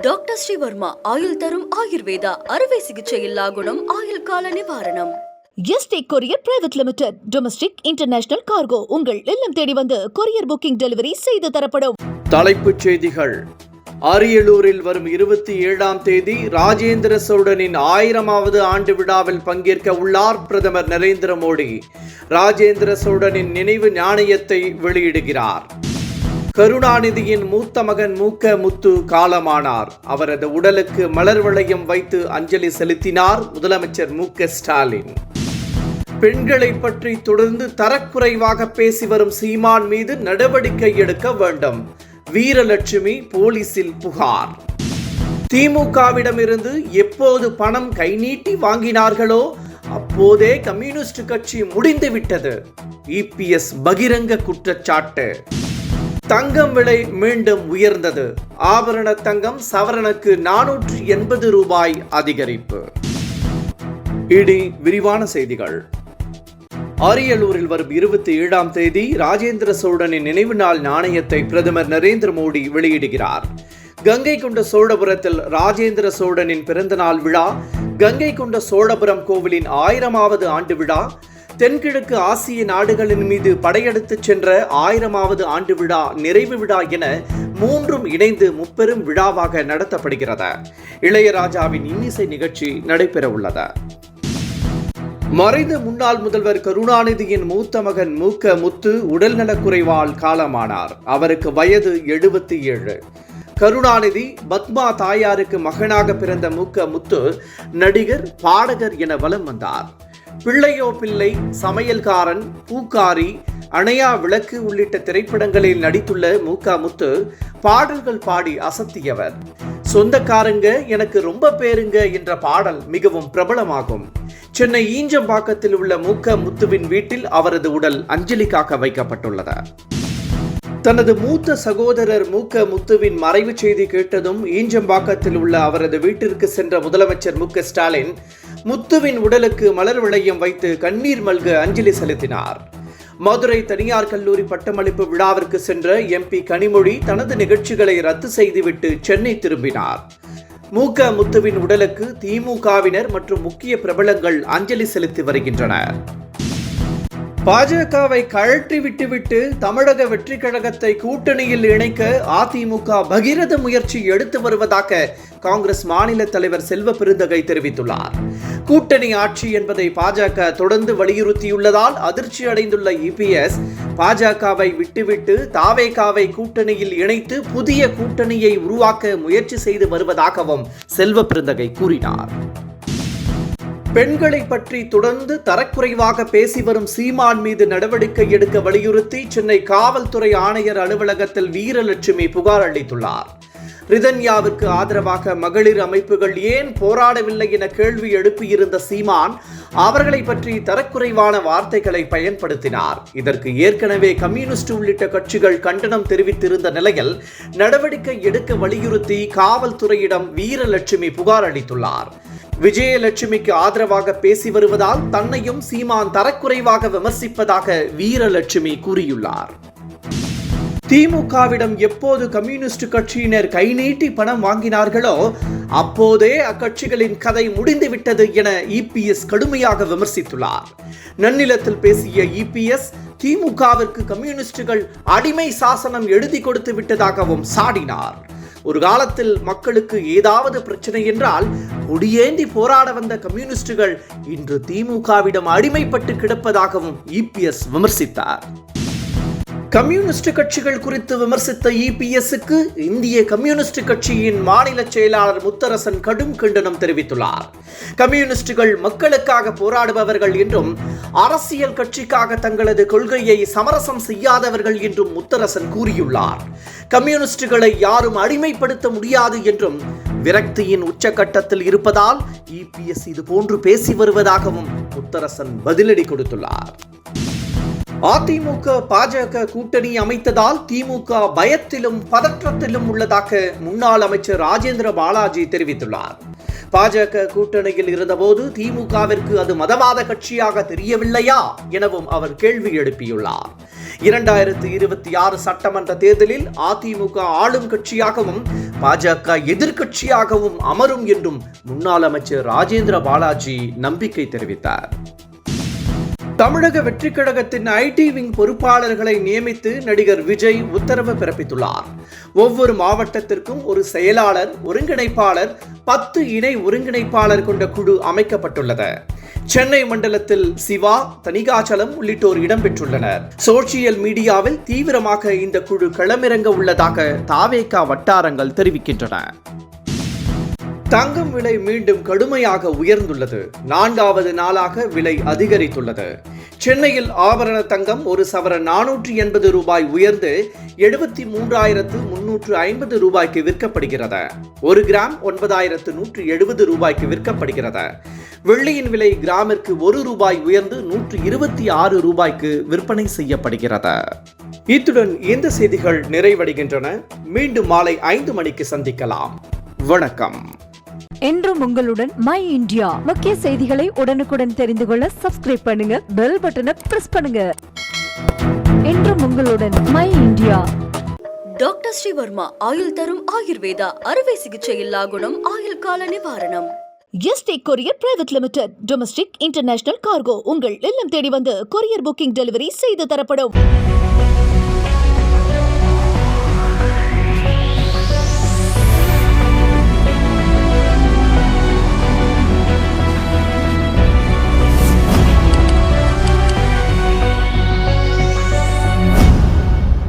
Doctor Sreevarma ஆயுள் தரும் ஆயுர்வேதா அறுவை சிகிச்சை இல்லா குணம் ஆயுள் கால நிவாரணம். Yesterday courier private limited. Domestic international cargo உங்கள் இல்லம் தேடி வந்து கொரியர் புக்கிங் டெலிவரி செய்து தரப்படும். தலைப்புச் செய்திகள். அரியலூரில் வரும் 27ஆம் தேதி ராஜேந்திர சோழனின் 1000வது ஆண்டு விழாவில் பங்கேற்க உள்ளார் பிரதமர் நரேந்திர மோடி. ராஜேந்திர சோழனின் நினைவு நாணயத்தை வெளியிடுகிறார். கருணாநிதியின் மூத்த மகன் மூக்க முத்து காலமானார். அவரது உடலுக்கு மலர் வளையம் வைத்து அஞ்சலி செலுத்தினார் முதலமைச்சர் மு.க. ஸ்டாலின். பெண்களை பற்றி தொடர்ந்து தரக்குறைவாக பேசி வரும் சீமான் மீது நடவடிக்கை எடுக்க வேண்டும். வீரலட்சுமி போலீசில் புகார். திமுகவிடமிருந்து எப்போது பணம் கை நீட்டி வாங்கினார்களோ அப்போதே கம்யூனிஸ்ட் கட்சி முடிந்துவிட்டது. இபிஎஸ் பகிரங்க குற்றச்சாட்டு. தங்கம் விலை மீண்டும் உயர்ந்தது. ஆபரண தங்கம் சவரனுக்கு 480 ரூபாய் அதிகரிப்பு. இனி விரிவான செய்திகள். அரியலூரில் வரும் 27ஆம் தேதி ராஜேந்திர சோழனின் நினைவு நாள் நாணயத்தை பிரதமர் நரேந்திர மோடி வெளியிடுகிறார். கங்கை கொண்ட சோழபுரத்தில் ராஜேந்திர சோழனின் பிறந்தநாள் விழா, கங்கை கொண்ட சோழபுரம் கோவிலின் 1000வது ஆண்டு விழா, தென்கிழக்கு ஆசிய நாடுகளின் மீது படையெடுத்துச் சென்ற 1000வது ஆண்டு விழா, நிறைவு விழா என மூன்றும் இணைந்து முப்பெரும் விழாவாக நடத்தப்படுகிறது. இளையராஜாவின் இன்னிசை நிகழ்ச்சி நடைபெற உள்ளது. மறைந்த முன்னாள் முதல்வர் கருணாநிதியின் மூத்த மகன் மூக்க முத்து உடல்நலக்குறைவால் காலமானார். அவருக்கு வயது 77. கருணாநிதி பத்மா தாயாருக்கு மகனாக பிறந்த மூக்க முத்து நடிகர், பாடகர் என வலம் வந்தார். பிள்ளையோ பிள்ளை, சமையல்காரன், பூக்காரி, அணையா விளக்கு உள்ளிட்ட திரைப்படங்களில் நடித்துள்ள மூக்க முத்து பாடல்கள் பாடி அசத்தியவர். சொந்தக்காரங்க எனக்கு ரொம்ப பேருங்க என்ற பாடல் மிகவும் பிரபலமாகும். சென்னை ஈஞ்சம்பாக்கத்தில் உள்ள மூக்க முத்துவின் வீட்டில் அவரது உடல் அஞ்சலிக்காக வைக்கப்பட்டுள்ளது. தனது மூத்த சகோதரர் மூக்க முத்துவின் மறைவு செய்தி கேட்டதும் ஈஞ்சம்பாக்கத்தில் உள்ள அவரது வீட்டிற்கு சென்ற முதலமைச்சர் மு.க. ஸ்டாலின் முத்துவின் உடலுக்கு மலர் வளையம் வைத்து கண்ணீர் மல்க அஞ்சலி செலுத்தினார். மதுரை தனியார் கல்லூரி பட்டமளிப்பு விழாவிற்கு சென்ற எம்பி கனிமொழி தனது நிகழ்ச்சிகளை ரத்து செய்துவிட்டு சென்னை திரும்பினார். மூக்க முத்துவின் உடலுக்கு திமுகவினர் மற்றும் முக்கிய பிரபலங்கள் அஞ்சலி செலுத்தி வருகின்றனர். பாஜகவை கழற்றி விட்டுவிட்டு தமிழக வெற்றி கழகத்தை கூட்டணியில் இணைக்க அதிமுக பகிரத முயற்சி எடுத்து வருவதாக காங்கிரஸ் மாநில தலைவர் செல்வ பெருந்தகை தெரிவித்துள்ளார். கூட்டணி ஆட்சி என்பதை பாஜக தொடர்ந்து வலியுறுத்தியுள்ளதால் அதிர்ச்சி அடைந்துள்ள இபிஎஸ் பாஜகவை விட்டுவிட்டு தாவேகாவை கூட்டணியில் இணைத்து புதிய கூட்டணியை உருவாக்க முயற்சி செய்து வருவதாகவும் செல்வ பெருந்தகை கூறினார். பெண்களை பற்றி தொடர்ந்து தரக்குறைவாக பேசி வரும் சீமான் மீது நடவடிக்கை எடுக்க வலியுறுத்தி சென்னை காவல்துறை ஆணையர் அலுவலகத்தில் வீரலட்சுமி புகார் அளித்துள்ளார். ரிதன்யாவிற்கு ஆதரவாக மகளிர் அமைப்புகள் ஏன் போராடவில்லை என கேள்வி எழுப்பியிருந்த சீமான் அவர்களை பற்றி தரக்குறைவான வார்த்தைகளை பயன்படுத்தினார். இதற்கு ஏற்கனவே கம்யூனிஸ்ட் உள்ளிட்ட கட்சிகள் கண்டனம் தெரிவித்திருந்த நிலையில் நடவடிக்கை எடுக்க வலியுறுத்தி காவல்துறையிடம் வீரலட்சுமி புகார் அளித்துள்ளார். விஜயலட்சுமிக்கு ஆதரவாக பேசி வருவதால் தன்னையும் சீமான் தரக்குறைவாக விமர்சிப்பதாக வீரலட்சுமி கூறியுள்ளார். திமுகவிடம் எப்போது கம்யூனிஸ்ட் கட்சியினர் கை நீட்டி பணம் வாங்கினார்களோ அப்போதே அக்கட்சிகளின் கதை முடிந்துவிட்டது என இபிஎஸ் கடுமையாக விமர்சித்துள்ளார். நன்னிலத்தில் பேசிய இபிஎஸ் திமுகவிற்கு கம்யூனிஸ்டுகள் அடிமை சாசனம் எழுதி கொடுத்து விட்டதாகவும் சாடினார். ஒரு காலத்தில் மக்களுக்கு ஏதாவது பிரச்சனை என்றால் கொடியேந்தி போராட வந்த கம்யூனிஸ்டுகள் இன்று திமுகவிடம் அடிமைப்பட்டு கிடப்பதாகவும் இபிஎஸ் விமர்சித்தார். கம்யூனிஸ்ட் கட்சிகள் குறித்து விமர்சித்த இபிஎஸ்க்கு இந்திய கம்யூனிஸ்ட் கட்சியின் மாநில செயலாளர் முத்தரசன் கடும் கண்டனம் தெரிவித்துள்ளார். கம்யூனிஸ்டுகள் மக்களுக்காக போராடுபவர்கள் என்றும் அரசியல் கட்சிக்காக தங்களது கொள்கையை சமரசம் செய்யாதவர்கள் என்றும் முத்தரசன் கூறியுள்ளார். கம்யூனிஸ்டுகளை யாரும் அடிமைப்படுத்த முடியாது என்றும் விரக்தியின் உச்சகட்டத்தில் இருப்பதால் இபிஎஸ் இது போன்று பேசி வருவதாகவும் முத்தரசன் பதிலடி கொடுத்துள்ளார். அதிமுக பாஜக கூட்டணி அமைத்ததால் திமுக பயத்திலும் பதற்றத்திலும் உள்ளதாக முன்னாள் அமைச்சர் ராஜேந்திர பாலாஜி தெரிவித்துள்ளார். பாஜக கூட்டணியில் இருந்தபோது திமுகவிற்கு அது மதவாத கட்சியாக தெரியவில்லையா எனவும் அவர் கேள்வி எழுப்பியுள்ளார். 2026 சட்டமன்ற தேர்தலில் அதிமுக ஆளும் கட்சியாகவும் பாஜக எதிர்க்கட்சியாகவும் அமரும் என்றும் முன்னாள் அமைச்சர் ராஜேந்திர பாலாஜி நம்பிக்கை தெரிவித்தார். தமிழக வெற்றிக் கழகத்தின் ஐடி விங் பொறுப்பாளர்களை நியமித்து நடிகர் விஜய் உத்தரவு பிறப்பித்துள்ளார். ஒவ்வொரு மாவட்டத்திற்கும் ஒரு செயலாளர், ஒருங்கிணைப்பாளர், 10 இணை ஒருங்கிணைப்பாளர் கொண்ட குழு அமைக்கப்பட்டுள்ளது. சென்னை மண்டலத்தில் சிவா, தணிகாச்சலம் உள்ளிட்டோர் இடம்பெற்றுள்ளனர். சோசியல் மீடியாவில் தீவிரமாக இந்த குழு களமிறங்க உள்ளதாக தாவேகா வட்டாரங்கள் தெரிவிக்கின்றன. தங்கம் விலை மீண்டும் கடுமையாக உயர்ந்துள்ளது. 4வது நாளாக விலை அதிகரித்துள்ளது. சென்னையில் ஆபரண தங்கம் ஒரு சவரன் 480 ரூபாய் உயர்ந்து 73,350 ரூபாய்க்கு விற்கப்படுகிறது. 1 கிராம் 9,170 ரூபாய்க்கு விற்கப்படுகிறது. வெள்ளியின் விலை கிராமிற்கு 1 ரூபாய் உயர்ந்து 126 ரூபாய்க்கு விற்பனை செய்யப்படுகிறது. இத்துடன் இந்த செய்திகள் நிறைவடைகின்றன. மீண்டும் மாலை 5 மணிக்கு சந்திக்கலாம். வணக்கம். என்றும் உங்களுடன் மை இந்தியா. முக்கிய செய்திகளை உடனுக்குடன் தெரிந்து கொள்ள சப்ஸ்கிரைப் பண்ணுங்க, பெல் பட்டனை பிரஸ் பண்ணுங்க. என்றும் உங்களுடன் மை இந்தியா. டாக்டர் ஸ்ரீவர்மா ஆயுள் தரும் ஆயுர்வேதா அறுவை சிகிச்சை இல்லா குணம் ஆயுள் கால நிவாரணம். Yesterday courier private limited domestic international cargo உங்கள் இல்லம் தேடி வந்து கொரியர் புக்கிங் டெலிவரி செய்து தரப்படும்.